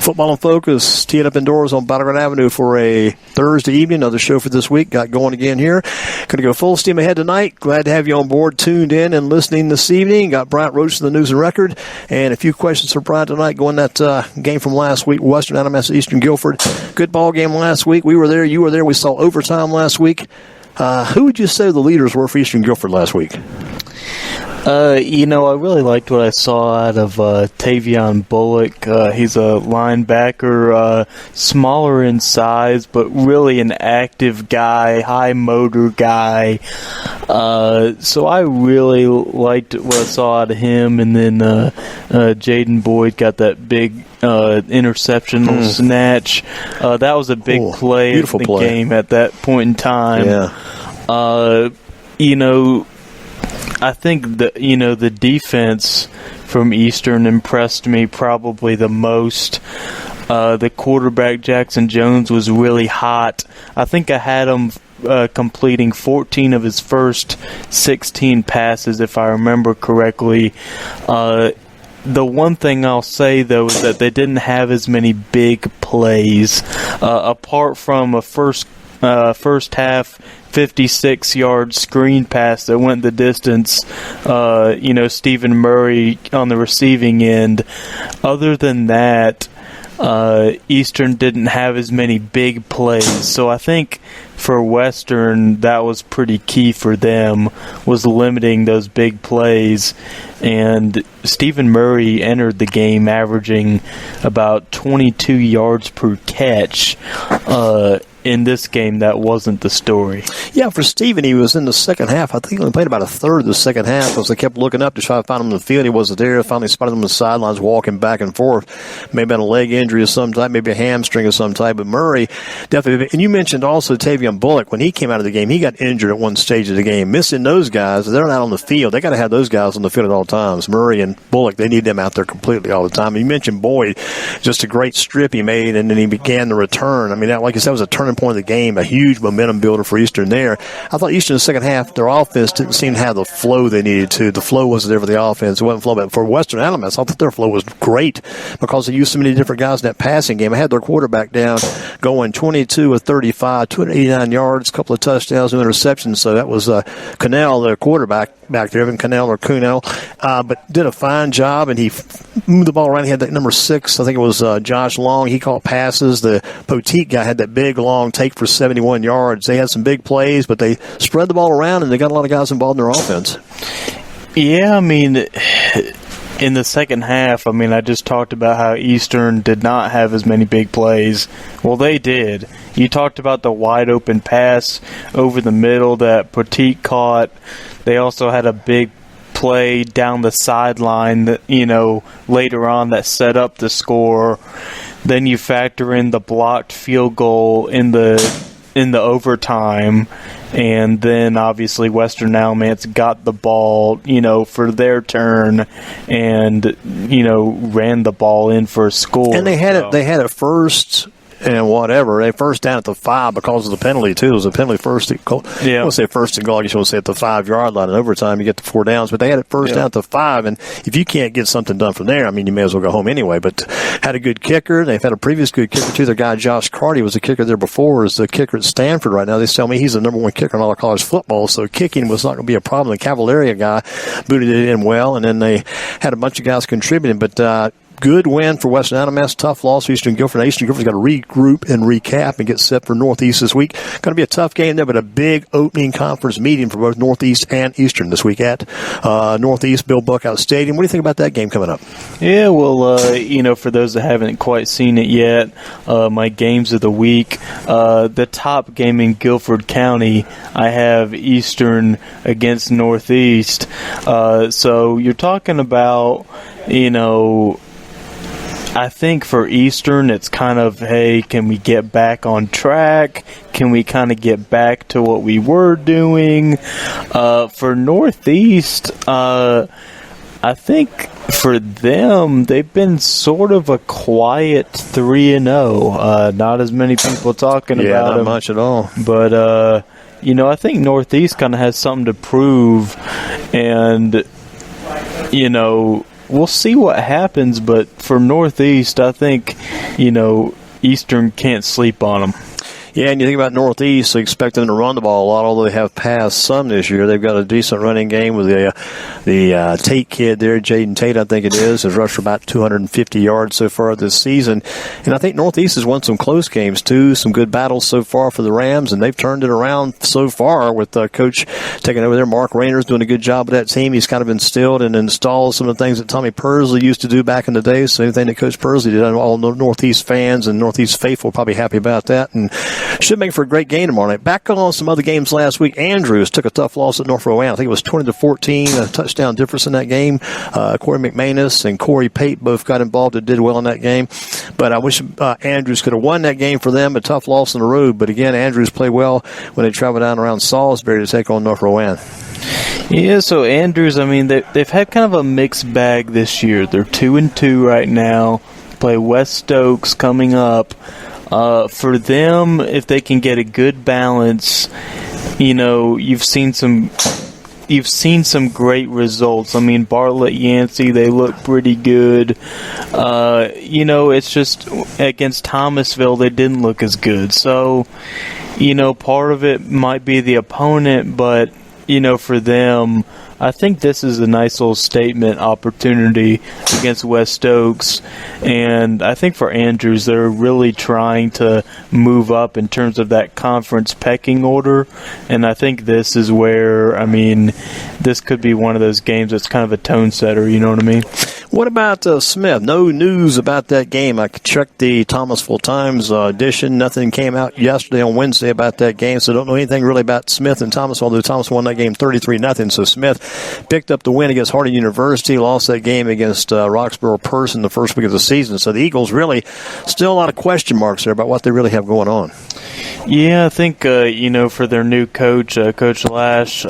Football in Focus, teeing up indoors on Battleground Avenue for a Thursday evening. Another show for this week. Got going again here. Going to go full steam ahead tonight. Glad to have you on board, tuned in and listening this evening. Got Bryant Roche in the News and Record. And a few questions for Bryant tonight going that game from last week, Western Alamance, Eastern Guilford. Good ball game last week. We were there. You were there. We saw overtime last week. Who would you say the leaders were for Eastern Guilford last week? I really liked what I saw out of Tavion Bullock. He's a linebacker, smaller in size, but really an active guy, high motor guy. So I really liked what I saw out of him. And then Jaden Boyd got that big interceptional snatch. That was a big play in the game at that point in time. Yeah. I think the defense from Eastern impressed me probably the most. The quarterback, Jackson Jones, was really hot. I think I had him completing 14 of his first 16 passes, if I remember correctly. The one thing I'll say, though, is that they didn't have as many big plays. Apart from a first half 56-yard screen pass that went the distance, Stephen Murray on the receiving end. Other than that, Eastern didn't have as many big plays. So I think for Western, that was pretty key for them, was limiting those big plays. And Stephen Murray entered the game averaging about 22 yards per catch. In this game, that wasn't the story. Yeah, for Stephen, he was in the second half. I think he only played about a third of the second half as they kept looking up to try to find him in the field. He wasn't there. Finally spotted him on the sidelines walking back and forth. Maybe had a leg injury of some type, maybe a hamstring of some type. But Murray definitely. And you mentioned also Tavion Bullock. When he came out of the game, he got injured at one stage of the game. Missing those guys, they're not on the field. They got to have those guys on the field at all times. Murray and Bullock, they need them out there completely all the time. And you mentioned Boyd, just a great strip he made, and then he began the return. I mean, like you said, was a turning point of the game, a huge momentum builder for Eastern there. I thought Eastern in the second half, their offense didn't seem to have the flow they needed to. The flow wasn't there for the offense. It wasn't flow. But for Western Alamance, I thought their flow was great because they used so many different guys in that passing game. I had their quarterback down going 22 of 35, 289 yards, a couple of touchdowns, no interceptions. So that was Cannell, the quarterback back there, Evan Cannell or Cunell, but did a fine job, and he moved the ball around. He had that number 6, I think it was Josh Long. He caught passes. The Poteet guy had that big, long take for 71 yards. They had some big plays, but they spread the ball around, and they got a lot of guys involved in their offense. Yeah, I mean, in the second half, I just talked about how Eastern did not have as many big plays. Well, they did. You talked about the wide-open pass over the middle that Poteet caught. They also had a big play down the sideline that, later on that set up the score. Then you factor in the blocked field goal in the overtime, and then obviously Western Alamance got the ball, for their turn, and ran the ball in for a score. And they had it first and whatever. They first down at the 5 because of the penalty too. It was a penalty first and goal. Yeah. I won't say first and goal. I guess you want to say at the 5-yard line. In overtime, you get the 4 downs. But they had it first down at the 5, and if you can't get something done from there, you may as well go home anyway. But had a good kicker. They've had a previous good kicker too. Their guy Josh Carty was a kicker there before. Is the kicker at Stanford right now. They tell me he's the number 1 kicker in all of college football. So kicking was not going to be a problem. The Cavalaria guy booted it in well, and then they had a bunch of guys contributing. But good win for Western Alamance. Tough loss for Eastern Guilford. Now, Eastern Guilford's got to regroup and recap and get set for Northeast this week. Going to be a tough game there, but a big opening conference meeting for both Northeast and Eastern this week at Northeast Bill Buckhout Stadium. What do you think about that game coming up? Yeah, well, for those that haven't quite seen it yet, my games of the week, the top game in Guilford County, I have Eastern against Northeast. So you're talking about, I think for Eastern, it's kind of, hey, can we get back on track? Can we kind of get back to what we were doing? For Northeast, I think for them, they've been sort of a quiet 3-0. Not as many people talking about them. Yeah, not much at all. But, I think Northeast kind of has something to prove. And, we'll see what happens. But for Northeast, I think, Eastern can't sleep on them. Yeah, and you think about Northeast, so expect them to run the ball a lot, although they have passed some this year. They've got a decent running game with the Tate kid there, Jaden Tate, I think it is, has rushed for about 250 yards so far this season. And I think Northeast has won some close games, too, some good battles so far for the Rams, and they've turned it around so far with Coach taking over there. Mark Rayner's doing a good job with that team. He's kind of instilled and installed some of the things that Tommy Pursley used to do back in the day, so anything that Coach Pursley did, all Northeast fans and Northeast faithful are probably happy about that, and should make for a great game tomorrow night. Back on some other games last week, Andrews took a tough loss at North Rowan. I think it was 20-14, a touchdown difference in that game. Corey McManus and Corey Pate both got involved and did well in that game. But I wish Andrews could have won that game for them. A tough loss on the road. But again, Andrews played well when they traveled down around Salisbury to take on North Rowan. Yeah, so Andrews, I mean, they've had kind of a mixed bag this year. They're 2-2 right now. Play West Stokes coming up. For them, if they can get a good balance, you've seen some great results. I mean, Bartlett, Yancey, they look pretty good. It's just against Thomasville, they didn't look as good. So, part of it might be the opponent, but, for them, I think this is a nice little statement opportunity against West Oaks. And I think for Andrews, they're really trying to move up in terms of that conference pecking order. And I think this is where, this could be one of those games that's kind of a tone setter, you know what I mean? What about Smith? No news about that game. I checked the Thomasville Times edition. Nothing came out yesterday on Wednesday about that game, so I don't know anything really about Smith and Thomasville, although Thomasville won that game 33-0. So Smith picked up the win against Harding University, lost that game against Roxborough Person the first week of the season. So the Eagles really still a lot of question marks there about what they really have going on. Yeah, I think, for their new coach, Coach Lash,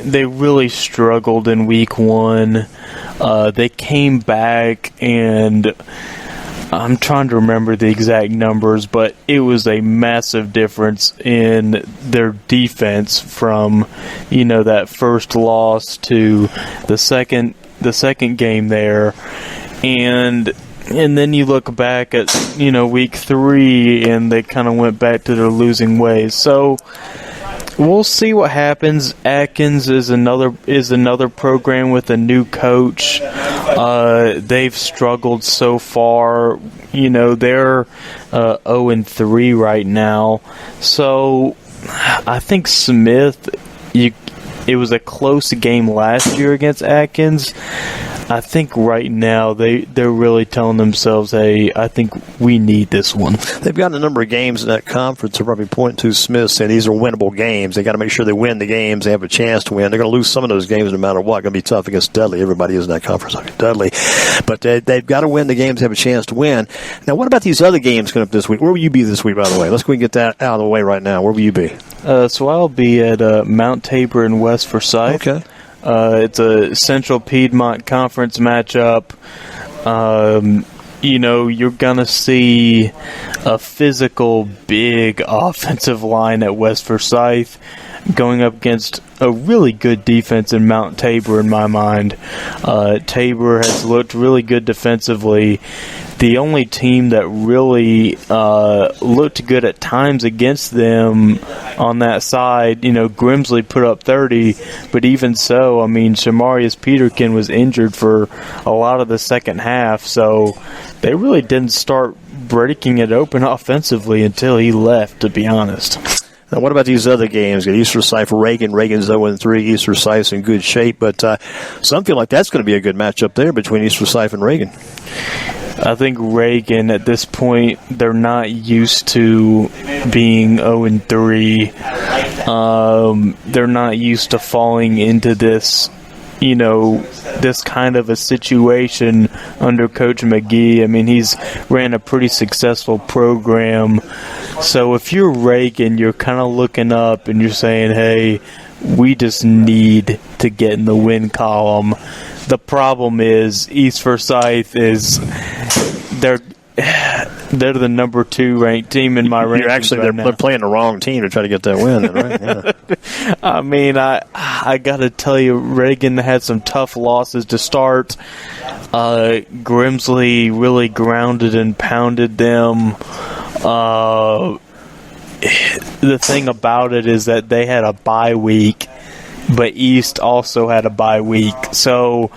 they really struggled in week one. They came back, and I'm trying to remember the exact numbers, but it was a massive difference in their defense from, that first loss to the second game there. And then you look back at, week 3, and they kind of went back to their losing ways. So we'll see what happens. Atkins is another program with a new coach. They've struggled so far. They're 0-3 right now. So I think Smith, it was a close game last year against Atkins. I think right now they're really telling themselves, hey, I think we need this one. They've got a number of games in that conference. They're probably pointing to Smith saying these are winnable games. They got to make sure they win the games. They have a chance to win. They're going to lose some of those games no matter what. Going to be tough against Dudley. Everybody is in that conference like Dudley. But they've got to win the games, have a chance to win. Now, what about these other games coming up this week? Where will you be this week, by the way? Let's go and get that out of the way right now. Where will you be? So I'll be at Mount Tabor in West Forsyth. Okay. It's a Central Piedmont Conference matchup. You're going to see a physical, big offensive line at West Forsyth going up against a really good defense in Mount Tabor, in my mind. Tabor has looked really good defensively. The only team that really looked good at times against them on that side, Grimsley put up 30, but even so, Shamarius Peterkin was injured for a lot of the second half, so they really didn't start breaking it open offensively until he left, to be honest. Now, what about these other games? Got East Forsyth, Reagan. Reagan's 0-3. East Forsyth's in good shape, but some feel like that's going to be a good matchup there between East Forsyth and Reagan. I think Reagan, at this point, they're not used to being 0-3. They're not used to falling into this, this kind of a situation under Coach McGee. He's ran a pretty successful program. So if you're Reagan, you're kind of looking up and you're saying, hey, we just need to get in the win column. The problem is East Forsyth is they're They're the number 2 ranked team in my rankings. You're actually they're playing the wrong team to try to get that win, then, right? Yeah. I mean, I got to tell you, Reagan had some tough losses to start. Grimsley really grounded and pounded them. The thing about it is that they had a bye week, but East also had a bye week. So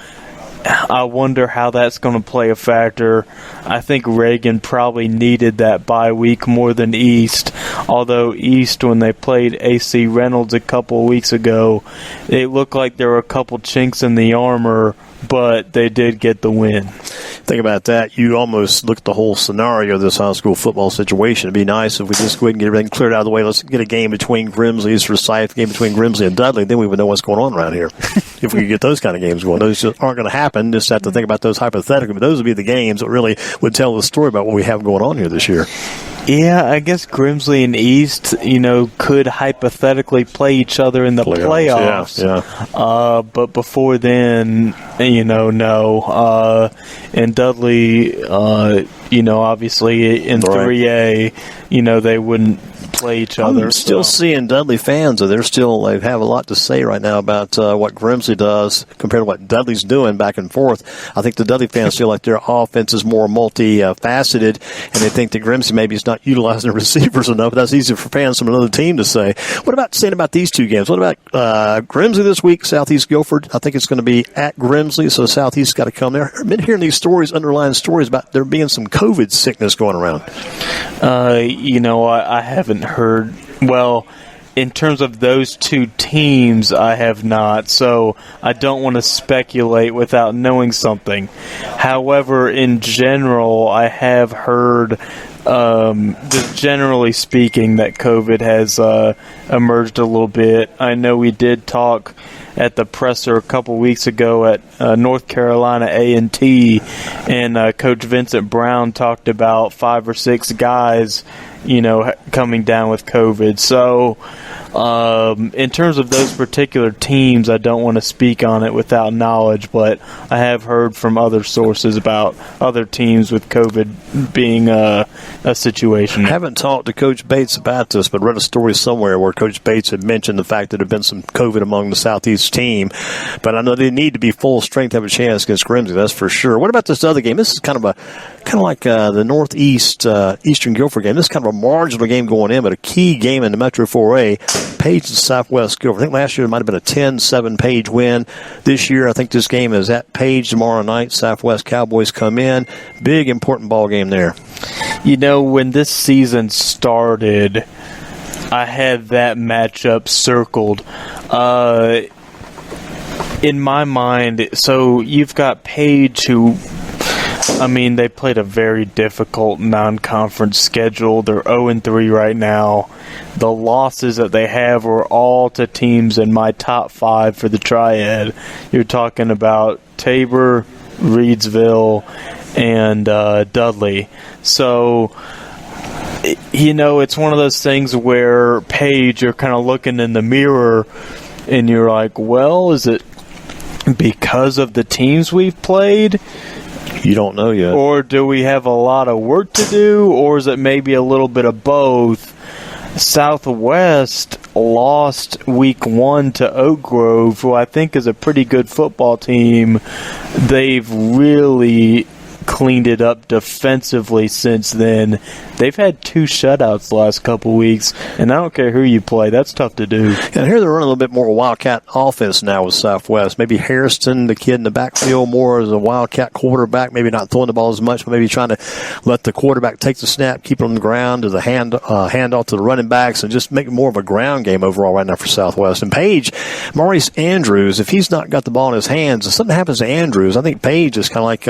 I wonder how that's going to play a factor. I think Reagan probably needed that bye week more than East, although East, when they played AC Reynolds a couple of weeks ago, it looked like there were a couple chinks in the armor, but they did get the win. Think about that. You almost look at the whole scenario of this high school football situation. It'd be nice if we just go ahead and get everything cleared out of the way. Let's get a game between Grimsley, East Forsyth, game between Grimsley and Dudley. Then we would know what's going on around here. If we could get those kind of games going. Those just aren't going to happen. Just have to think about those hypothetically. But those would be the games that really would tell the story about what we have going on here this year. Yeah, I guess Grimsley and East, could hypothetically play each other in the playoffs. Yeah. But before then, no. And Dudley, obviously in 3A, they wouldn't play each other. I'm still seeing Dudley fans, they have a lot to say right now about what Grimsley does compared to what Dudley's doing back and forth. I think the Dudley fans feel like their offense is more multi-faceted, and they think that Grimsley maybe is not utilizing the receivers enough. That's easy for fans from another team to say. What about saying about these two games? What about Grimsley this week, Southeast Guilford? I think it's going to be at Grimsley, so Southeast's got to come there. I've been hearing these stories, underlying stories about there being some COVID sickness going around. I haven't heard. Well, in terms of those two teams, I have not, so I don't want to speculate without knowing something. However, in general, I have heard, just generally speaking, that COVID has emerged a little bit. I know we did talk at the presser a couple weeks ago at North Carolina A&T, and Coach Vincent Brown talked about 5 or 6 guys, coming down with COVID. So in terms of those particular teams, I don't want to speak on it without knowledge, but I have heard from other sources about other teams with COVID being a situation. I haven't talked to Coach Bates about this, but read a story somewhere where Coach Bates had mentioned the fact that there had been some COVID among the Southeast team, but I know they need to be full strength to have a chance against Grimsley, that's for sure. What about this other game? This is kind of like the Northeast Eastern Guilford game. This is kind of a marginal game going in, but a key game in the Metro 4A. Page and Southwest Guilford. I think last year it might have been a 10-7 Page win. This year I think this game is at Page tomorrow night. Southwest Cowboys come in. Big, important ball game there. When this season started, I had that matchup circled. In my mind, so you've got Page who, they played a very difficult non-conference schedule. They're 0-3 right now. The losses that they have were all to teams in my top 5 for the Triad. You're talking about Tabor, Reedsville, and Dudley. So, it's one of those things where Page, you're kind of looking in the mirror and you're like, well, is it because of the teams we've played? You don't know yet. Or do we have a lot of work to do? Or is it maybe a little bit of both? Southwest lost week 1 to Oak Grove, who I think is a pretty good football team. They've really cleaned it up defensively since then. They've had 2 shutouts the last couple weeks, and I don't care who you play. That's tough to do. And here they're running a little bit more Wildcat offense now with Southwest. Maybe Harrison, the kid in the backfield, more as a Wildcat quarterback, maybe not throwing the ball as much, but maybe trying to let the quarterback take the snap, keep it on the ground as a handoff to the running backs, and just make it more of a ground game overall right now for Southwest. And Page, Maurice Andrews, if he's not got the ball in his hands, if something happens to Andrews, I think Page is kind of like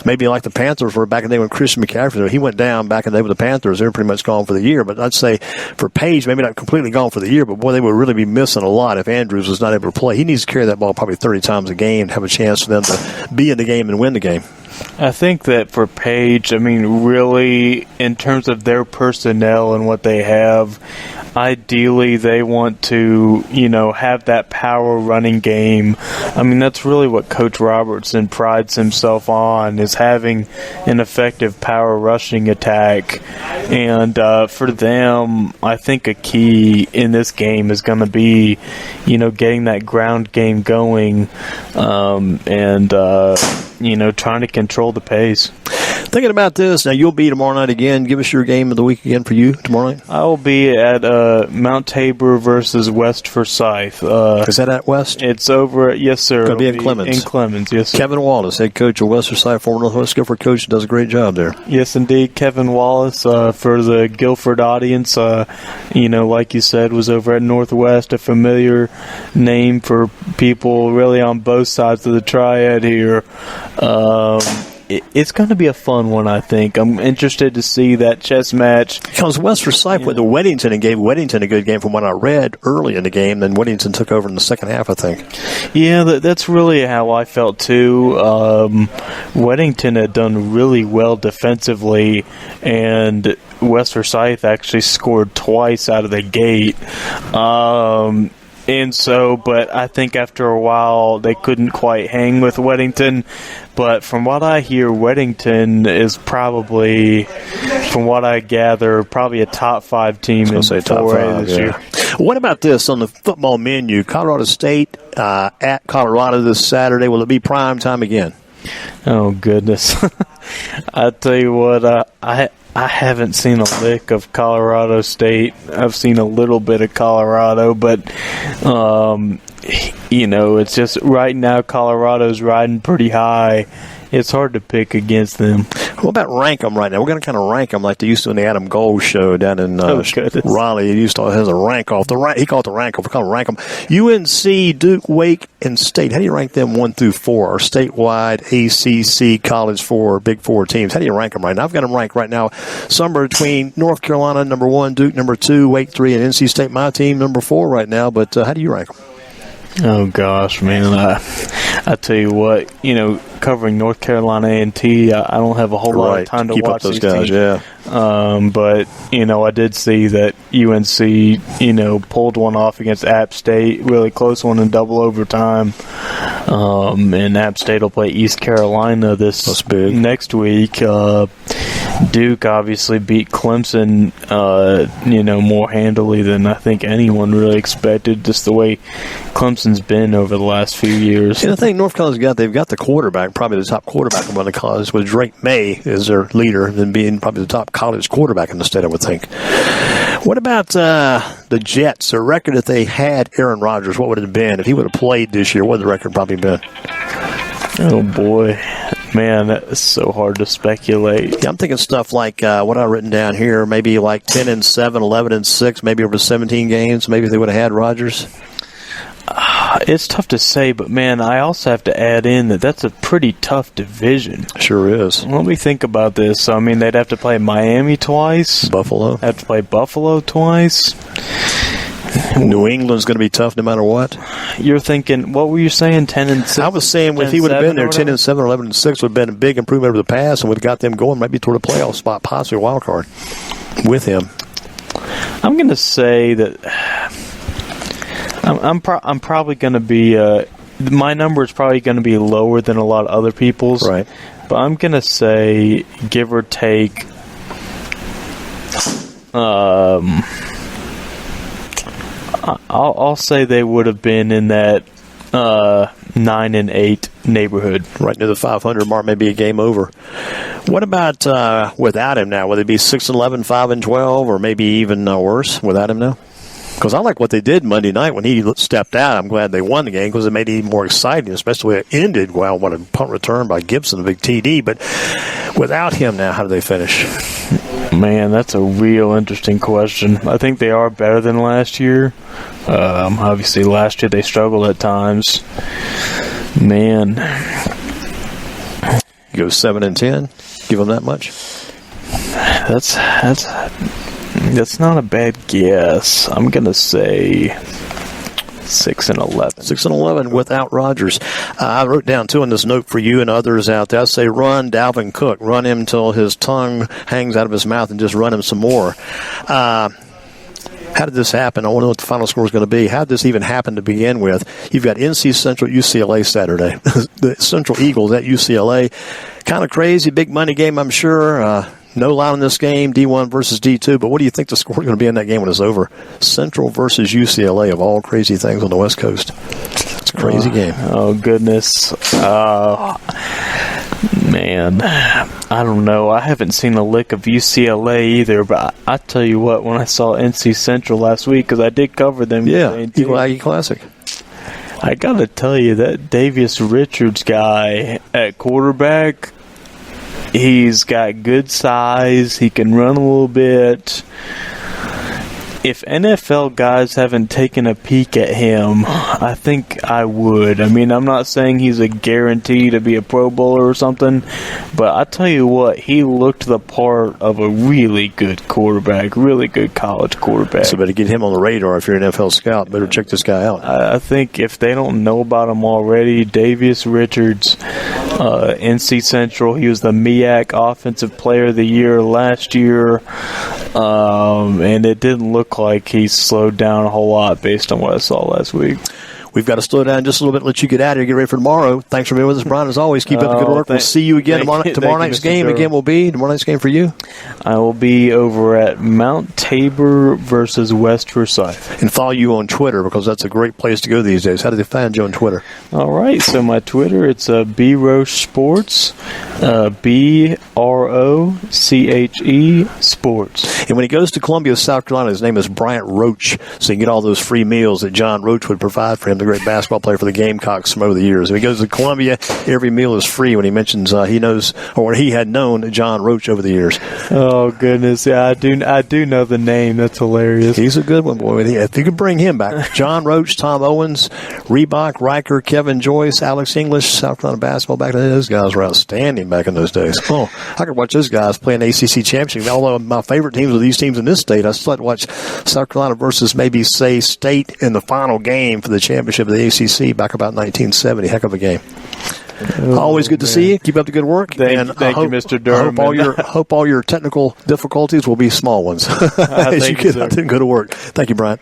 maybe like the Panthers were back in the day when Christian McCaffrey, he went down back in the day with the Panthers. They're pretty much gone for the year. But I'd say for Page, maybe not completely gone for the year, but boy, they would really be missing a lot if Andrews was not able to play. He needs to carry that ball probably 30 times a game to have a chance for them to be in the game and win the game. I think that for Page, really, in terms of their personnel and what they have, ideally they want to, have that power running game. I mean, that's really what Coach Robertson prides himself on, is having an effective power rushing attack. And for them, I think a key in this game is going to be, getting that ground game going and trying to control the pace. Thinking about this, now you'll be tomorrow night again. Give us your game of the week again for you tomorrow night. I will be at Mount Tabor versus West Forsyth. Is that at West? It's over, yes, sir. Going to be in Clemens. In Clemens, yes, sir. Kevin Wallace, head coach of West Forsyth, former Northwest Guilford coach, does a great job there. Yes, indeed. Kevin Wallace, for the Guilford audience, like you said, was over at Northwest, a familiar name for people really on both sides of the triad here. It's going to be a fun one, I think. I'm interested to see that chess match. Because West Forsyth went to Weddington and gave Weddington a good game from what I read early in the game. Then Weddington took over in the second half, I think. Yeah, that's really how I felt, too. Weddington had done really well defensively, and West Forsyth actually scored twice out of the gate. But I think after a while they couldn't quite hang with Weddington. But from what I hear, Weddington is probably, from what I gather, probably a top 5 team in 4A this year. What about this on the football menu? Colorado State at Colorado this Saturday. Will it be prime time again? Oh, goodness. I tell you what, I haven't seen a lick of Colorado State. I've seen a little bit of Colorado, but, it's just right now Colorado's riding pretty high. It's hard to pick against them. What about rank them right now? We're going to kind of rank them like they used to in the Adam Gold show down in Raleigh. He used to has a rank off. He called it the rank off. We call it rank them. UNC, Duke, Wake, and State. How do you rank them 1 through 4? Or statewide ACC College 4, Big 4 teams? How do you rank them right now? I've got them ranked right now somewhere between North Carolina, number 1, Duke, number 2, Wake 3, and NC State, my team, number 4 right now. But how do you rank them? Oh, gosh, man. I tell you what, covering North Carolina A&T, I don't have a whole lot of time to keep watch up those these guys, teams. yeah. But, I did see that UNC, pulled one off against App State, really close one in double overtime. And App State will play East Carolina next week. Duke obviously beat Clemson, more handily than I think anyone really expected, just the way Clemson's been over the last few years. And I think North Carolina's they've got the quarterback, probably the top quarterback in the college, with Drake May as their leader, and being probably the top college quarterback in the state, I would think. What about the Jets? Their record, if they had Aaron Rodgers, what would it have been? If he would have played this year, what would the record probably been? Oh, boy. Man, that's so hard to speculate. Yeah, I'm thinking stuff like what I've written down here, maybe like 10-7, 11-6, maybe over 17 games, maybe if they would have had Rodgers. It's tough to say, but, man, I also have to add in that's a pretty tough division. Sure is. Let me think about this. I mean, they'd have to play Miami twice. Buffalo. Have to play Buffalo twice. New England's going to be tough no matter what. You're thinking, what were you saying, 10-6? I was saying if he would have been there, 10-7 or 11-6 would have been a big improvement over the past and would have got them going maybe toward a playoff spot, possibly a wild card with him. I'm going to say that I'm probably going to be my number is probably going to be lower than a lot of other people's. Right. But I'm going to say, give or take, I'll say they would have been in that 9-8 neighborhood. Right near the 500 mark, maybe a game over. What about without him now? Will they be 6-11, 5-12, or maybe even worse without him now? Because I like what they did Monday night when he stepped out. I'm glad they won the game because it made it even more exciting, especially when it ended well. What a punt return by Gibson, a big TD. But without him now, how do they finish? Man, that's a real interesting question. I think they are better than last year. Obviously, last year they struggled at times. Man. Go 7-10? Give them that much? That's not a bad guess. I'm going to say 6-11. 6-11 without Rodgers. I wrote down, too, in this note for you and others out there. I say run Dalvin Cook. Run him until his tongue hangs out of his mouth and just run him some more. How how did this happen? I want to know what the final score is going to be. How did this even happen to begin with? You've got NC Central, UCLA Saturday. The Central Eagles at UCLA. Kind of crazy, big money game, I'm sure. No line in this game, D1 versus D2. But what do you think the score is going to be in that game when it's over? Central versus UCLA, of all crazy things on the West Coast. It's a crazy game. Oh, goodness. Man, I don't know. I haven't seen a lick of UCLA either, but I tell you what, when I saw NC Central last week, because I did cover them. Yeah, Eagle Aggie Classic. I got to tell you, that Davius Richards guy at quarterback, he's got good size. He can run a little bit. If NFL guys haven't taken a peek at him, I think I would. I mean, I'm not saying he's a guarantee to be a Pro Bowler or something, but I tell you what, he looked the part of a really good quarterback, really good college quarterback. So better get him on the radar if you're an NFL scout. Better check this guy out. I think if they don't know about him already, Davius Richards, NC Central, he was the MEAC Offensive Player of the Year last year, and it didn't look like he slowed down a whole lot based on what I saw last week. We've got to slow down just a little bit, let you get out of here, get ready for tomorrow. Thanks for being with us, Brian. As always, keep up the good work. We'll see you again tomorrow night's game. Durham. Again, will be tomorrow night's game for you. I will be over at Mount Tabor versus West Forsyth. And follow you on Twitter, because that's a great place to go these days. How do they find you on Twitter? All right, so my Twitter, it's B Roche Sports, BROCHE Sports. And when he goes to Columbia, South Carolina, his name is Bryant Roche, so you can get all those free meals that John Roche would provide for him, the great basketball player for the Gamecocks from over the years. If he goes to Columbia, every meal is free when he mentions he knows, or he had known, John Roche over the years. Oh, goodness. Yeah, I do know the name. That's hilarious. He's a good one, boy. If you could bring him back. John Roche, Tom Owens, Reebok, Riker, Kevin Joyce, Alex English, South Carolina basketball back then. Those guys were outstanding back in those days. Oh, I could watch those guys play an ACC championship. Although my favorite teams are these teams in this state, I still like to watch South Carolina versus maybe, say, State in the final game for the championship of the ACC back about 1970. Heck of a game. Always good to see you. Keep up the good work. Thank you, Mr. Durham. I hope all your technical difficulties will be small ones as you get out and go to work. Thank you, Brian.